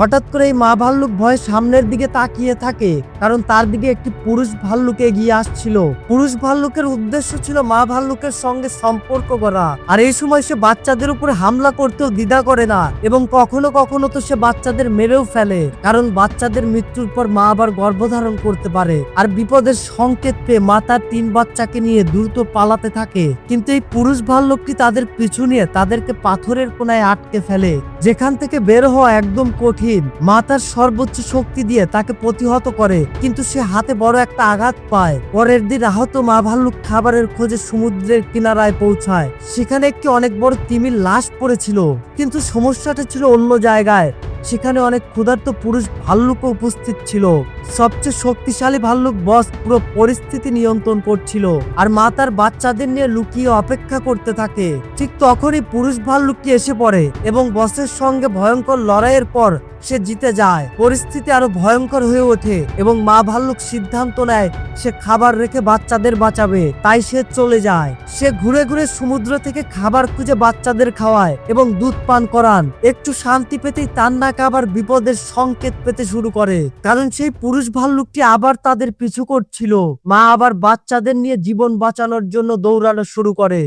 হঠাৎ করে এই মা ভাল্লুক ভয়ে সামনের দিকে তাকিয়ে থাকে, কারণ তার দিকে একটি পুরুষ ভাল্লুক এগিয়ে আসছিল। পুরুষ ভাল্লুকের উদ্দেশ্য ছিল মা ভাল্লুকের সঙ্গে সম্পর্ক করা, আর এই সময় সে বাচ্চাদের উপরে হামলা করতেও দ্বিধা করে না, এবং কখনো কখনো তো সে বাচ্চাদের মেরেও ফেলে, কারণ বাচ্চাদের মৃত্যুর পর মা আবার গর্ভধারণ করতে পারে। আর বিপদের সংকেত পেয়ে মা তার 3 বাচ্চাকে নিয়ে দ্রুত পালাতে থাকে, কিন্তু এই পুরুষ ভাল্লুকটি তাদের পিছু নিয়ে তাদেরকে পাথরের কোনায় আটকে ফেলে, যেখান থেকে বের হওয়া একদম কঠিন। মা তার সর্বোচ্চ শক্তি দিয়ে তাকে প্রতিহত করে, কিন্তু সে হাতে বড় একটা আঘাত পায়। পরের দিন আহত মা ভাল্লুক খাবারের খোঁজে সমুদ্রের কিনারায় পৌঁছায়। সেখানে একটি অনেক বড় তিমির লাশ পড়েছিল, কিন্তু সমস্যাটা ছিল অন্য জায়গায়। সেখানে অনেক ক্ষুধার্ত পুরুষ ভাল্লুকও উপস্থিত ছিল। সবচেয়ে শক্তিশালী ভাল্লুক বস পুরো পরিস্থিতি নিয়ন্ত্রণ করছিল, আর মা তার বাচ্চাদের নিয়ে লুকিয়ে অপেক্ষা করতে থাকে। ঠিক তখনই পুরুষ ভাল্লুকটি এসে পড়ে এবং বসের সঙ্গে ভয়ঙ্কর লড়াইয়ের পর সে জিতে যায়। পরিস্থিতি আরো ভয়ঙ্কর হয়ে ওঠে এবং মা ভাল্লুক সিদ্ধান্ত নেয় সে খাবার রেখে বাচ্চাদের বাঁচাবে, তাই সে চলে যায়। সে ঘুরে ঘুরে সমুদ্র থেকে খাবার খুঁজে বাচ্চাদের খাওয়ায় এবং দুধ পান করান। একটু শান্তি পেতেই তার নাকে আবার বিপদের সংকেত পেতে শুরু করে, কারণ সেই পুরুষ ভাল্লুকটি আবার তাদের পিছু করছিল। মা আবার বাচ্চাদের নিয়ে জীবন বাঁচানোর জন্য দৌড়ানো শুরু করে।